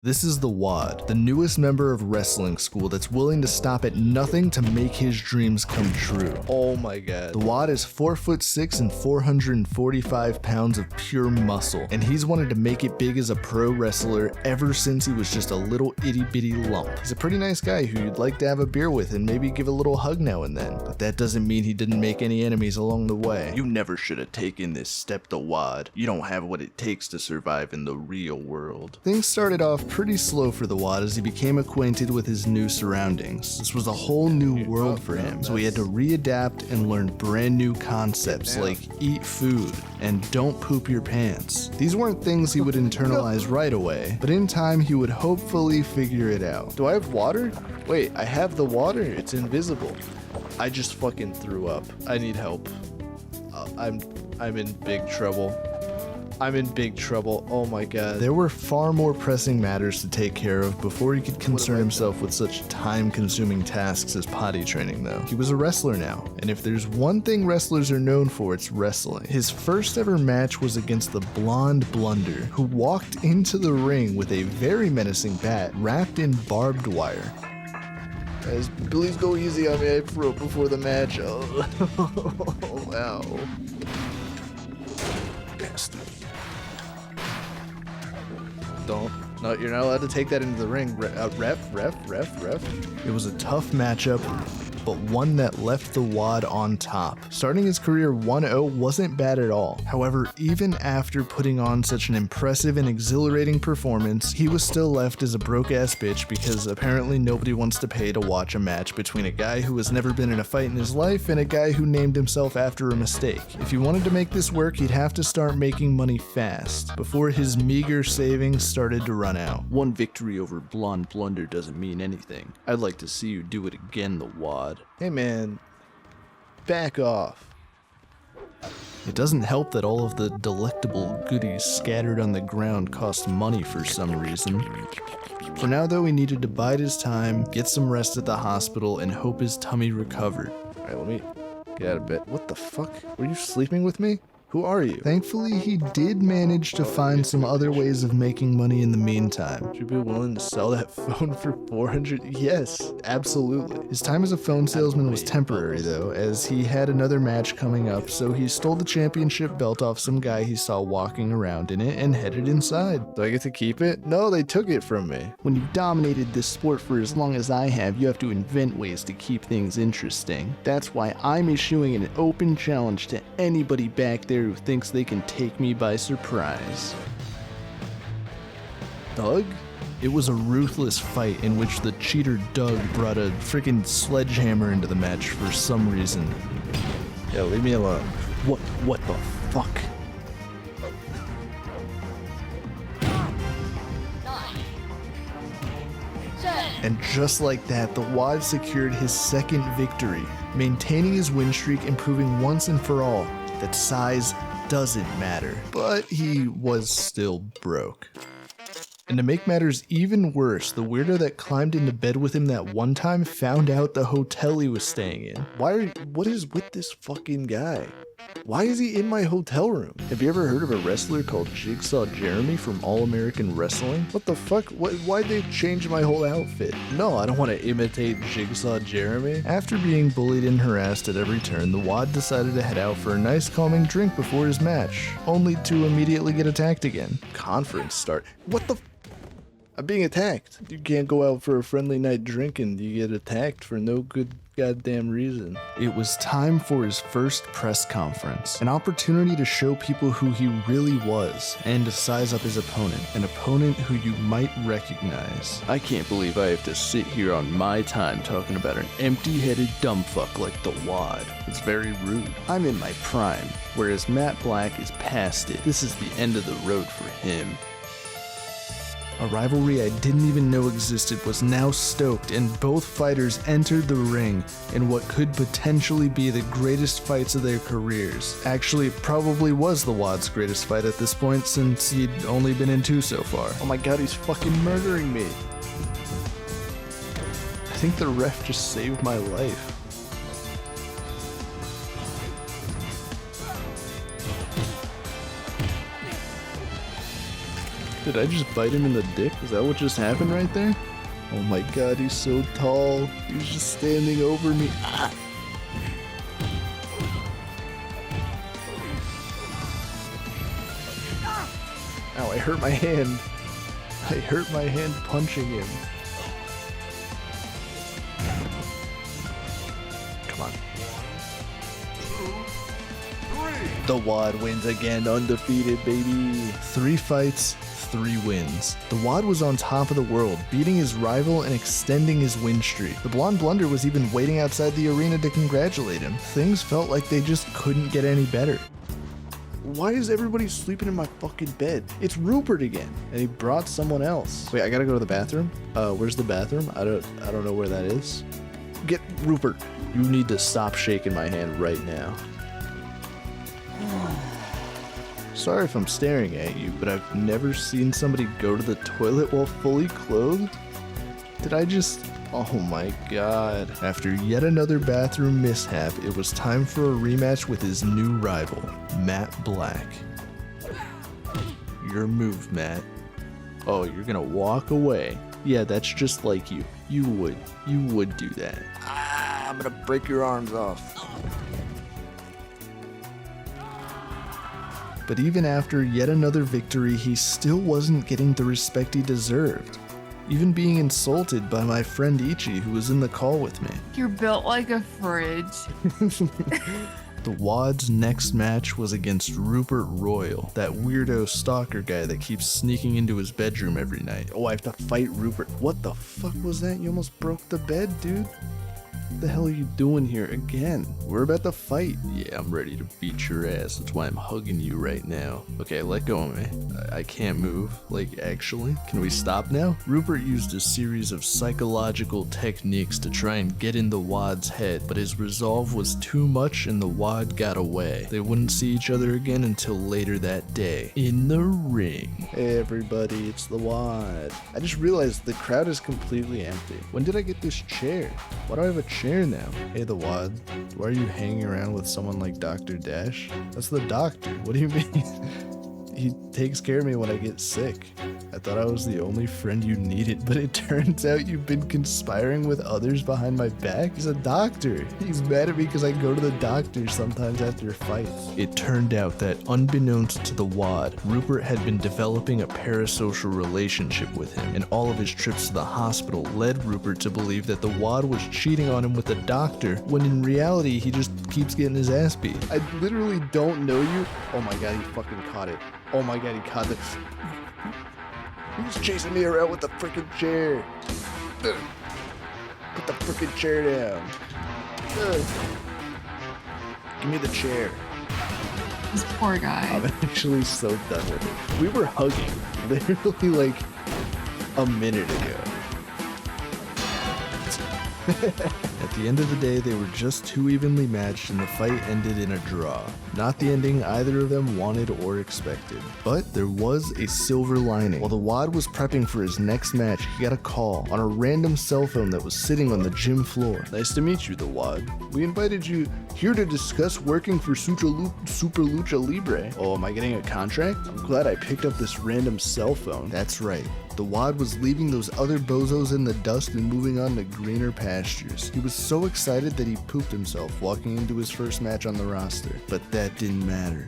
This is the WAD, the newest member of wrestling school that's willing to stop at nothing to make his dreams come true. Oh my god. The WAD is 4'6" and 445 pounds of pure muscle, and he's wanted to make it big as a pro wrestler ever since he was just a little itty bitty lump. He's a pretty nice guy who you'd like to have a beer with and maybe give a little hug now and then, but that doesn't mean he didn't make any enemies along the way. You never should have taken this step to WAD. You don't have what it takes to survive in the real world. Things started off pretty slow for the WAD as he became acquainted with his new surroundings. This was a whole new world for him, so he had to readapt and learn brand new concepts like eat food and don't poop your pants. These weren't things he would internalize right away, but in time he would hopefully figure it out. Do I have water? Wait, I have the water. It's invisible. I just fucking threw up. I need help. I'm in big trouble. I'm in big trouble. Oh my god. There were far more pressing matters to take care of before he could concern himself with such time-consuming tasks as potty training, though. He was a wrestler now, and if there's one thing wrestlers are known for, it's wrestling. His first ever match was against the Blonde Blunder, who walked into the ring with a very menacing bat wrapped in barbed wire. Guys, please go easy on me. I threw up before the match. Oh, wow. Bastard. No, you're not allowed to take that into the ring. Ref. It was a tough matchup, but one that left the WAD on top. Starting his career 1-0 wasn't bad at all. However, even after putting on such an impressive and exhilarating performance, he was still left as a broke-ass bitch because apparently nobody wants to pay to watch a match between a guy who has never been in a fight in his life and a guy who named himself after a mistake. If he wanted to make this work, he'd have to start making money fast, before his meager savings started to run out. One victory over Blonde Blunder doesn't mean anything. I'd like to see you do it again, the WAD. Hey man, back off. It doesn't help that all of the delectable goodies scattered on the ground cost money for some reason. For now though, he needed to bide his time, get some rest at the hospital, and hope his tummy recovered. Alright, let me get out of bed. What the fuck? Were you sleeping with me? Who are you? Thankfully, he did manage to find some other ways of making money in the meantime. Would you be willing to sell that phone for $400? Yes, absolutely. His time as a phone salesman was temporary though, as he had another match coming up, so he stole the championship belt off some guy he saw walking around in it and headed inside. Do I get to keep it? No, they took it from me. When you've dominated this sport for as long as I have, you have to invent ways to keep things interesting. That's why I'm issuing an open challenge to anybody back there who thinks they can take me by surprise. Doug? It was a ruthless fight in which the cheater Doug brought a freaking sledgehammer into the match for some reason. Yeah, leave me alone. What the fuck? And just like that, the WAD secured his second victory, maintaining his win streak and proving once and for all that size doesn't matter. But he was still broke. And to make matters even worse, the weirdo that climbed into bed with him that one time found out the hotel he was staying in. What is with this fucking guy? Why is he in my hotel room? Have you ever heard of a wrestler called Jigsaw Jeremy from All American Wrestling? What the fuck? Why'd they change my whole outfit? No, I don't want to imitate Jigsaw Jeremy. After being bullied and harassed at every turn, the WAD decided to head out for a nice calming drink before his match, only to immediately get attacked again. Conference start. What the I'm being attacked. You can't go out for a friendly night drinking. You get attacked for no good goddamn reason. It was time for his first press conference. An opportunity to show people who he really was and to size up his opponent. An opponent who you might recognize. I can't believe I have to sit here on my time talking about an empty-headed dumb fuck like the WAD. It's very rude. I'm in my prime, whereas Matt Black is past it. This is the end of the road for him. A rivalry I didn't even know existed was now stoked, and both fighters entered the ring in what could potentially be the greatest fights of their careers. Actually, it probably was the WAD's greatest fight at this point, since he'd only been in 2 so far. Oh my god, he's fucking murdering me. I think the ref just saved my life. Did I just bite him in the dick? Is that what just happened right there? Oh my god, he's so tall. He's just standing over me. Ah. Ow, I hurt my hand. I hurt my hand punching him. Come on. The Wad wins again, undefeated, baby. 3 fights, 3 wins. The Wad was on top of the world, beating his rival and extending his win streak. The Blonde Blunder was even waiting outside the arena to congratulate him. Things felt like they just couldn't get any better. Why is everybody sleeping in my fucking bed? It's Rupert again, and he brought someone else. Wait, I gotta go to the bathroom? Where's the bathroom? I don't know where that is. Get Rupert. You need to stop shaking my hand right now. Sorry if I'm staring at you, but I've never seen somebody go to the toilet while fully clothed. Did I just... Oh my god. After yet another bathroom mishap, it was time for a rematch with his new rival, Matt Black. Your move, Matt. Oh, you're gonna walk away. Yeah, that's just like you. You would do that. Ah, I'm gonna break your arms off. But even after yet another victory, he still wasn't getting the respect he deserved. Even being insulted by my friend Ichi, who was in the call with me. You're built like a fridge. The Wad's next match was against Rupert Royal, that weirdo stalker guy that keeps sneaking into his bedroom every night. Oh, I have to fight Rupert. What the fuck was that? You almost broke the bed, dude. What the hell are you doing here again? We're about to fight. Yeah, I'm ready to beat your ass. That's why I'm hugging you right now. Okay, let go of me. I can't move. Like, actually. Can we stop now? Rupert used a series of psychological techniques to try and get in the Wad's head, but his resolve was too much and the Wad got away. They wouldn't see each other again until later that day. In the ring. Hey everybody, it's the Wad. I just realized the crowd is completely empty. When did I get this chair? Why do I have a chair now? Hey the Wad, why are you hanging around with someone like Dr. Dash? That's the doctor. What do you mean? He takes care of me when I get sick. I thought I was the only friend you needed, but it turns out you've been conspiring with others behind my back. He's a doctor. He's mad at me because I go to the doctor sometimes after fights. It turned out that unbeknownst to the Wad, Rupert had been developing a parasocial relationship with him, and all of his trips to the hospital led Rupert to believe that the Wad was cheating on him with the doctor, when in reality he just keeps getting his ass beat. I literally don't know you. Oh my god, he fucking caught it. Oh my god, he caught it. He's chasing me around with the freaking chair. Put the freaking chair down. Give me the chair. This poor guy. I'm actually so done with it. We were hugging literally like a minute ago. At the end of the day, they were just too evenly matched and the fight ended in a draw. Not the ending either of them wanted or expected. But there was a silver lining. While the Wad was prepping for his next match, he got a call on a random cell phone that was sitting on the gym floor. Nice to meet you, the Wad. We invited you here to discuss working for Super Lucha Libre. Oh, am I getting a contract? I'm glad I picked up this random cell phone. That's right. The Wad was leaving those other bozos in the dust and moving on to greener pastures. He was so excited that he pooped himself walking into his first match on the roster. But that didn't matter.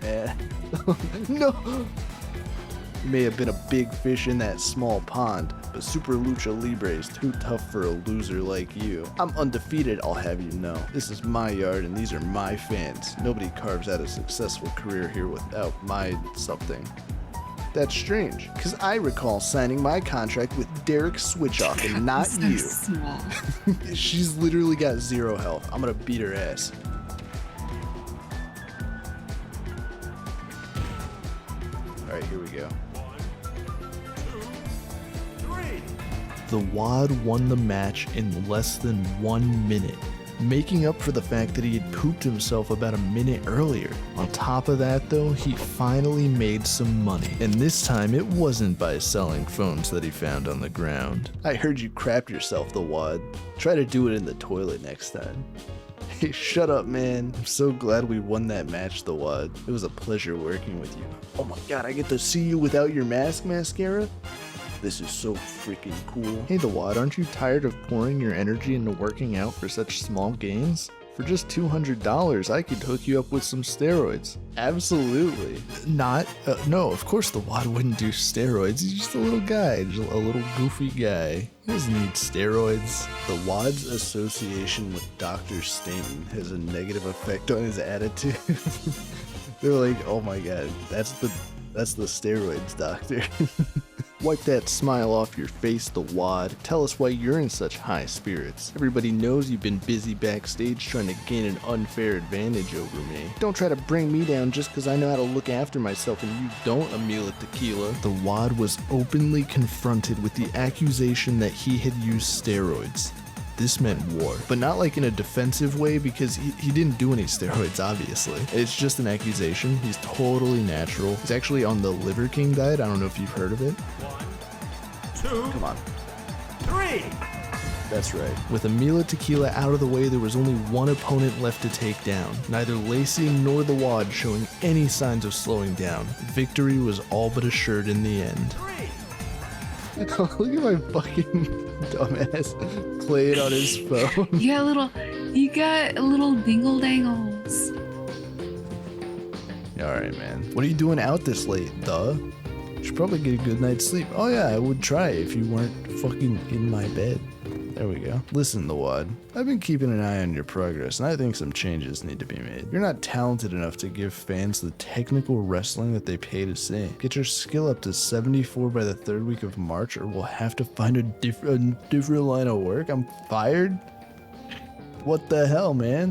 No! You may have been a big fish in that small pond, but Super Lucha Libre is too tough for a loser like you. I'm undefeated, I'll have you know. This is my yard and these are my fans. Nobody carves out a successful career here without my something. That's strange, because I recall signing my contract with Derek Switchoff and not so you. Small. She's literally got 0 health. I'm gonna beat her ass. Alright, here we go. 1, 2, 3. The Wad won the match in less than 1 minute, making up for the fact that he had pooped himself about a minute earlier. On top of that though, he finally made some money. And this time it wasn't by selling phones that he found on the ground. I heard you crapped yourself, the Wad. Try to do it in the toilet next time. Hey, shut up, man. I'm so glad we won that match, the Wad. It was a pleasure working with you. Oh my god, I get to see you without your mask, Mascara? This is so freaking cool. Hey, the Wad, aren't you tired of pouring your energy into working out for such small gains? For just $200, I could hook you up with some steroids. Absolutely. No, of course the Wad wouldn't do steroids. He's just a little guy, just a little goofy guy. He doesn't need steroids. The Wad's association with Dr. Stainton has a negative effect on his attitude. They're like, oh my god, that's the steroids, doctor. Wipe that smile off your face, the Wad. Tell us why you're in such high spirits. Everybody knows you've been busy backstage trying to gain an unfair advantage over me. Don't try to bring me down just because I know how to look after myself and you don't, Amila Tequila. The Wad was openly confronted with the accusation that he had used steroids. This meant war, but not like in a defensive way because he didn't do any steroids, obviously. It's just an accusation. He's totally natural. He's actually on the Liver King diet. I don't know if you've heard of it. 1, 2, Come on. 3. That's right. With Amila Tequila out of the way, there was only one opponent left to take down. Neither Lacey nor the Wad showing any signs of slowing down. Victory was all but assured in the end. 3. Look at my fucking dumbass play it on his phone. You got little dingle dangles. Alright, man. What are you doing out this late, duh? You should probably get a good night's sleep. Oh yeah, I would try if you weren't fucking in my bed. There we go. Listen, the Wad. I've been keeping an eye on your progress, and I think some changes need to be made. You're not talented enough to give fans the technical wrestling that they pay to see. Get your skill up to 74 by the 3rd week of March, or we'll have to find a different line of work. I'm fired? What the hell, man?